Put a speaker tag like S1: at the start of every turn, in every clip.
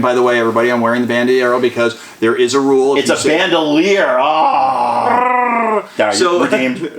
S1: By the way, everybody, I'm wearing the bandolier because there is a rule.
S2: It's a bandolier. Oh. So redeemed.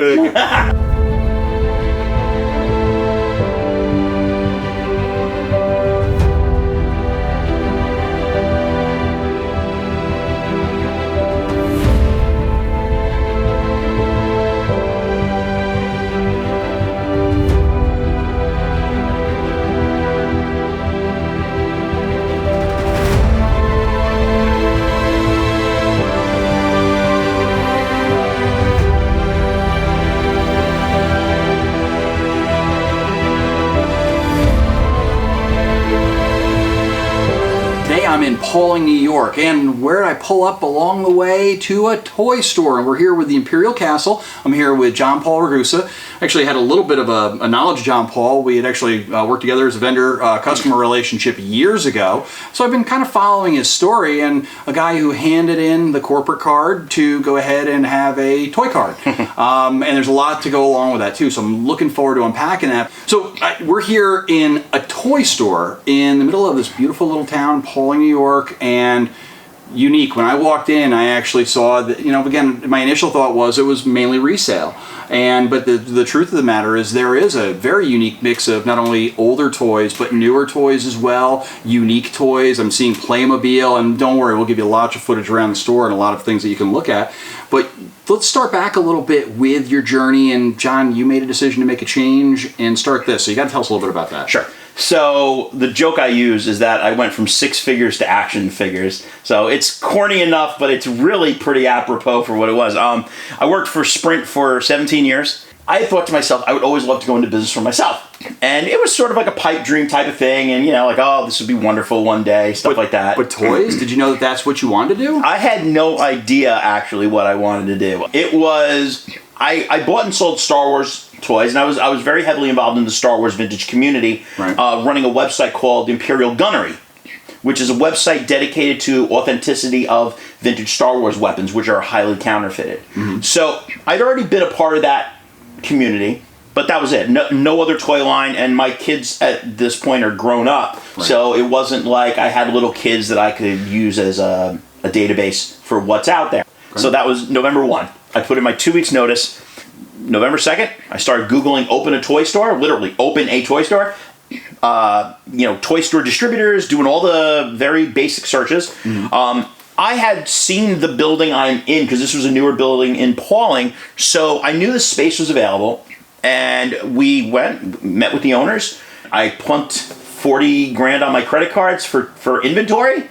S1: I'm in Pawling, New York, and where did I pull up along the way? To a toy store, and we're here with the Imperial Castle. I'm here with Johnpaul Ragusa. Actually had a little bit of a knowledge of Johnpaul. We had actually worked together as a vendor-customer relationship years ago, so I've been kind of following his story, and a guy who handed in the corporate card to go ahead and have a toy card. And there's a lot to go along with that too, so I'm looking forward to unpacking that. So we're here in a toy store in the middle of this beautiful little town, Pawling, New York, and unique. When I walked in, I actually saw that, again, my initial thought was it was mainly resale. But the truth of the matter is there is a very unique mix of not only older toys, but newer toys as well, unique toys. I'm seeing Playmobil, and don't worry, we'll give you lots of footage around the store and a lot of things that you can look at. But let's start back a little bit with your journey. And John, you made a decision to make a change and start this. So you got to tell us a little bit about that.
S2: Sure. So the joke I use is that I went from 6 figures to action figures. So it's corny enough, but it's really pretty apropos for what it was. I worked for Sprint for 17 years. I thought to myself, I would always love to go into business for myself. And it was sort of like a pipe dream type of thing. And, this would be wonderful one day, stuff like that.
S1: But toys? Did you know that that's what you wanted to do?
S2: I had no idea, actually, what I wanted to do. It was... I bought and sold Star Wars toys, and I was very heavily involved in the Star Wars vintage community,
S1: right.
S2: Running a website called Imperial Gunnery, which is a website dedicated to authenticity of vintage Star Wars weapons, which are highly counterfeited. Mm-hmm. So I'd already been a part of that community, but that was it. No other toy line, and my kids at this point are grown up, right. So it wasn't like I had little kids that I could use as a database for what's out there. Okay. So that was November 1. I put in my 2 weeks notice. November 2nd, I started Googling open a toy store, literally open a toy store. Toy store distributors, doing all the very basic searches. Mm-hmm. I had seen the building I'm in, because this was a newer building in Pawling, so I knew the space was available, and we met with the owners. I plunked $40,000 on my credit cards for inventory.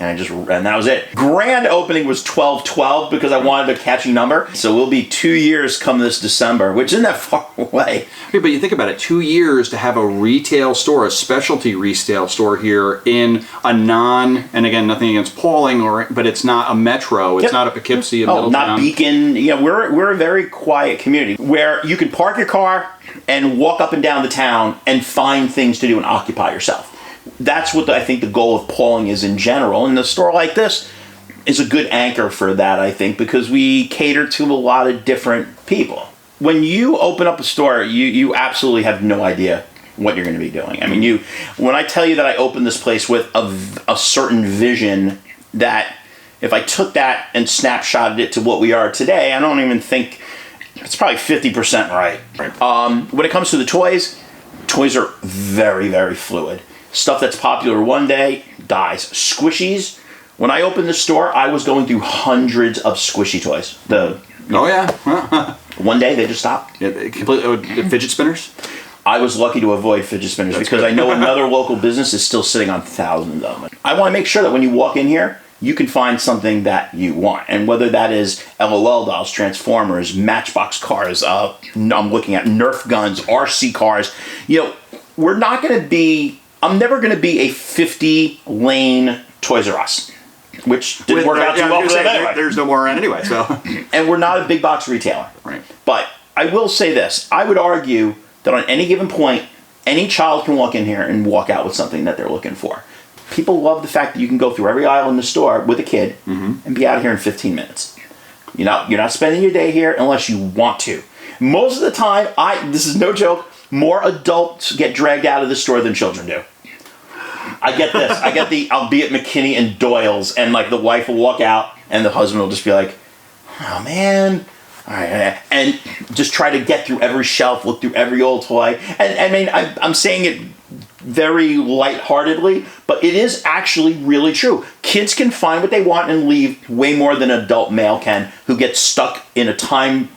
S2: And that was it. Grand opening was 12/12 because I wanted a catchy number. So we'll be 2 years come this December, which isn't that far away.
S1: But you think about it, 2 years to have a retail store, a specialty retail store here in a and again, nothing against Pawling, but it's not a metro. It's
S2: Yep.
S1: not a Poughkeepsie, a Middletown.
S2: Not Beacon. We're a very quiet community where you can park your car and walk up and down the town and find things to do and occupy yourself. That's what I think the goal of Pawling is in general. And a store like this is a good anchor for that, I think, because we cater to a lot of different people. When you open up a store, you absolutely have no idea what you're going to be doing. I mean, when I tell you that I opened this place with a certain vision, that if I took that and snapshotted it to what we are today, I don't even think it's probably 50% right. When it comes to the toys are very, very fluid. Stuff that's popular one day dies. Squishies. When I opened the store, I was going through hundreds of squishy toys. One day they just stopped.
S1: Fidget spinners?
S2: I was lucky to avoid fidget spinners because I know another local business is still sitting on thousands of them. I want to make sure that when you walk in here, you can find something that you want. And whether that is LOL dolls, Transformers, Matchbox cars, I'm looking at Nerf guns, RC cars. I'm never going to be a 50-lane Toys R Us, which didn't work out too well for them anyway.
S1: There's no more around anyway, so.
S2: And we're not a big box retailer.
S1: Right.
S2: But I will say this. I would argue that on any given point, any child can walk in here and walk out with something that they're looking for. People love the fact that you can go through every aisle in the store with a kid and be out of here in 15 minutes. You're not spending your day here unless you want to. Most of the time, this is no joke, more adults get dragged out of the store than children do. I get this. I get the I'll be at McKinney and Doyle's, and like the wife will walk out, and the husband will just be like, "Oh man." All right, and just try to get through every shelf, look through every old toy. And I mean, I'm saying it very lightheartedly, but it is actually really true. Kids can find what they want and leave way more than an adult male can, who gets stuck in a time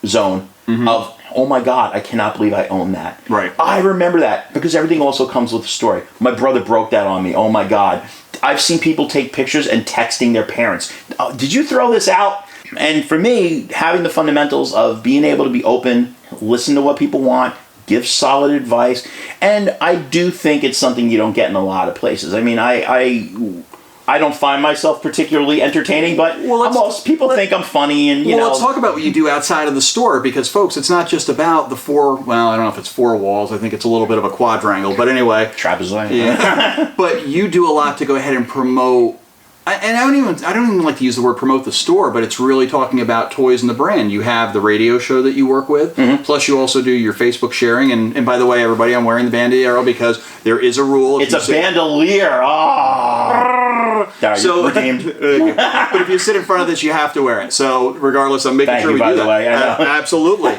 S2: zone of, oh my God, I cannot believe I own that.
S1: Right.
S2: I remember that because everything also comes with a story. My brother broke that on me. Oh my God. I've seen people take pictures and texting their parents. Oh, did you throw this out? And for me, having the fundamentals of being able to be open, listen to what people want, give solid advice, and I do think it's something you don't get in a lot of places. I mean, I don't find myself particularly entertaining, but people think I'm funny, and you know.
S1: Let's talk about what you do outside of the store, because folks, it's not just about the four. Well, I don't know if it's four walls. I think it's a little bit of a quadrangle, but anyway,
S2: trapezoid.
S1: Yeah. But you do a lot to go ahead and promote. And I don't even like to use the word promote the store, but it's really talking about toys and the brand. You have the radio show that you work with, plus you also do your Facebook sharing. And by the way, everybody, I'm wearing the bandolier because there is a rule.
S2: It's a bandolier. Oh. So redeemed.
S1: But if you sit in front of this, you have to wear it. So regardless, I'm making sure we do that.
S2: By the way, I know.
S1: Absolutely.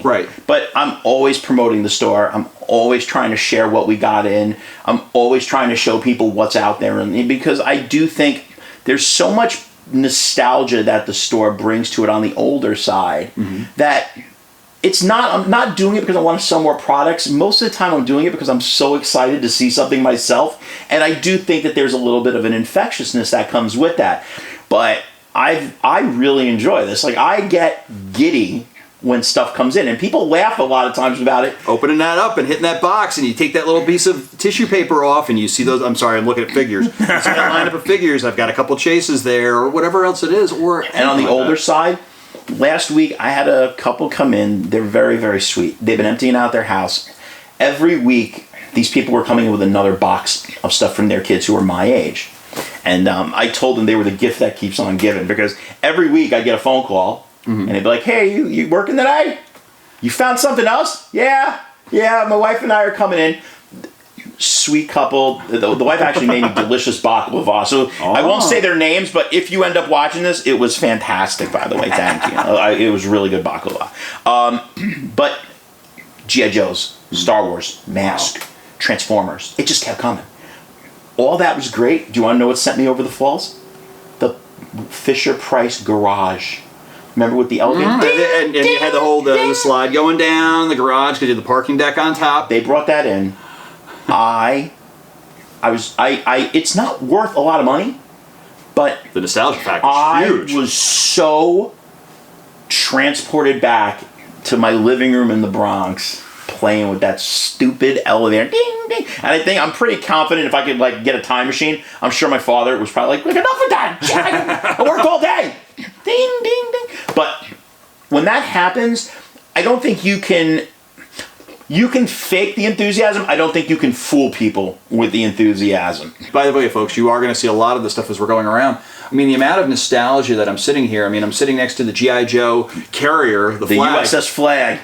S1: Right.
S2: But I'm always promoting the store. I'm always trying to share what we got in. I'm always trying to show people what's out there. And because I do think there's so much nostalgia that the store brings to it on the older side that it's not, I'm not doing it because I want to sell more products. Most of the time I'm doing it because I'm so excited to see something myself. And I do think that there's a little bit of an infectiousness that comes with that. But I really enjoy this. Like, I get giddy when stuff comes in, and people laugh a lot of times about it.
S1: Opening that up and hitting that box, and you take that little piece of tissue paper off, and you see those. I'm sorry, I'm looking at figures. You see that lineup of figures. I've got a couple chases there, or whatever else it is. And
S2: on the older side, last week I had a couple come in. They're very, very sweet. They've been emptying out their house. Every week, these people were coming in with another box of stuff from their kids who are my age. And I told them they were the gift that keeps on giving, because every week I get a phone call. And they'd be like, "Hey, you working today? You found something else?" Yeah, my wife and I are coming in. Sweet couple. The wife actually made me delicious baklava. So I won't say their names, but if you end up watching this, it was fantastic, by the way. Thank you. It was really good baklava. But G.I. Joe's, Star Wars, Mask, Transformers, it just kept coming. All that was great. Do you want to know what sent me over the falls? The Fisher-Price garage. Remember with the elevator?
S1: And you had the whole the slide going down the garage because you had the parking deck on top.
S2: They brought that in. It's not worth a lot of money, but
S1: the nostalgia factor is huge.
S2: I was so transported back to my living room in the Bronx, playing with that stupid elevator. Ding, ding. And I'm pretty confident if I could get a time machine, I'm sure my father was probably like, enough of that! I worked all day! Ding, ding, ding. But when that happens, I don't think you can fake the enthusiasm. I don't think you can fool people with the enthusiasm.
S1: By the way, folks, you are going to see a lot of this stuff as we're going around. I mean, the amount of nostalgia that I'm sitting here. I mean, I'm sitting next to the G.I. Joe carrier, the flag.
S2: USS flag.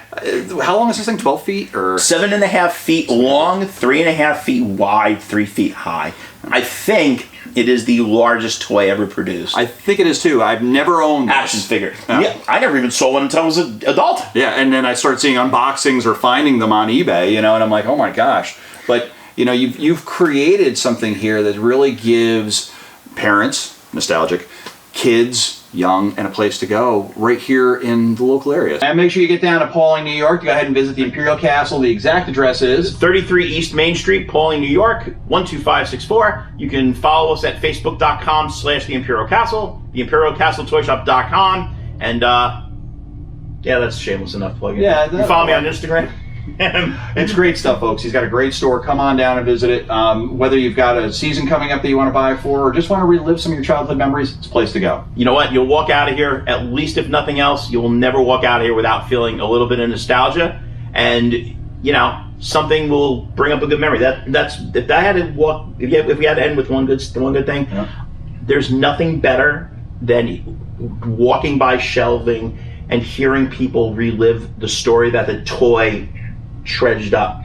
S1: How long is this thing? 12 feet? Or
S2: 7.5 feet long, 3.5 feet wide, 3 feet high. I think it is the largest toy ever produced.
S1: I think it is too. I've never owned this.
S2: Action figure. Yeah, I never even saw one until I was an adult.
S1: Yeah, and then I started seeing unboxings or finding them on eBay, and I'm like, oh my gosh. But, you've created something here that really gives parents, nostalgic, kids, young, and a place to go right here in the local area. And make sure you get down to Pawling, New York. Go ahead and visit the Imperial Castle. The exact address is
S2: 33 East Main Street, Pawling, New York, 12564. You can follow us at facebook.com/The Imperial Castle, theimperialcastletoyshop.com, and that's shameless enough plug.
S1: Yeah,
S2: you follow me on Instagram.
S1: It's great stuff, folks. He's got a great store. Come on down and visit it. Whether you've got a season coming up that you want to buy for, or just want to relive some of your childhood memories, it's a place to go.
S2: You know what? You'll walk out of here, at least if nothing else, you'll never walk out of here without feeling a little bit of nostalgia, and something will bring up a good memory. That's if I had to walk. If we had to end with one good thing, there's nothing better than walking by shelving and hearing people relive the story that the toy trudged up.